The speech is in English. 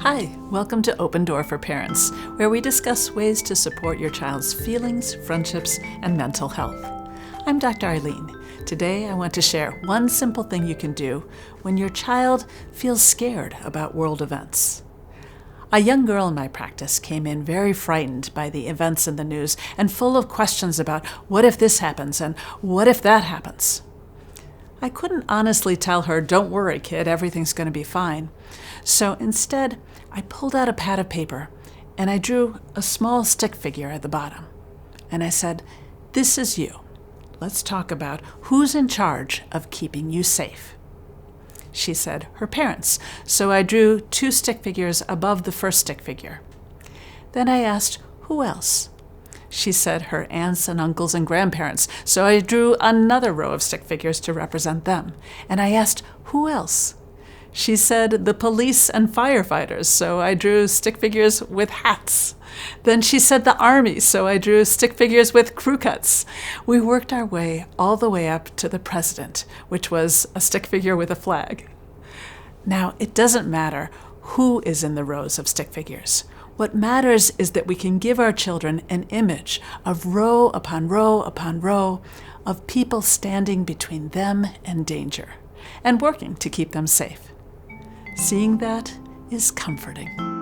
Hi, welcome to Open Door for Parents, where we discuss ways to support your child's feelings, friendships, and mental health. I'm Dr. Eileen. Today I want to share one simple thing you can do when your child feels scared about world events. A young girl in my practice came in very frightened by the events in the news and full of questions about what if this happens and what if that happens. I couldn't honestly tell her, "Don't worry, kid, everything's going to be fine." So instead, I pulled out a pad of paper and I drew a small stick figure at the bottom. And I said, "This is you. Let's talk about who's in charge of keeping you safe." She said, "Her parents." So I drew two stick figures above the first stick figure. Then I asked, "Who else?" She said her aunts and uncles and grandparents, so I drew another row of stick figures to represent them. And I asked, "Who else?" She said the police and firefighters, so I drew stick figures with hats. Then she said the army, so I drew stick figures with crew cuts. We worked our way all the way up to the president, which was a stick figure with a flag. Now, it doesn't matter who is in the rows of stick figures. What matters is that we can give our children an image of row upon row upon row of people standing between them and danger and working to keep them safe. Seeing that is comforting.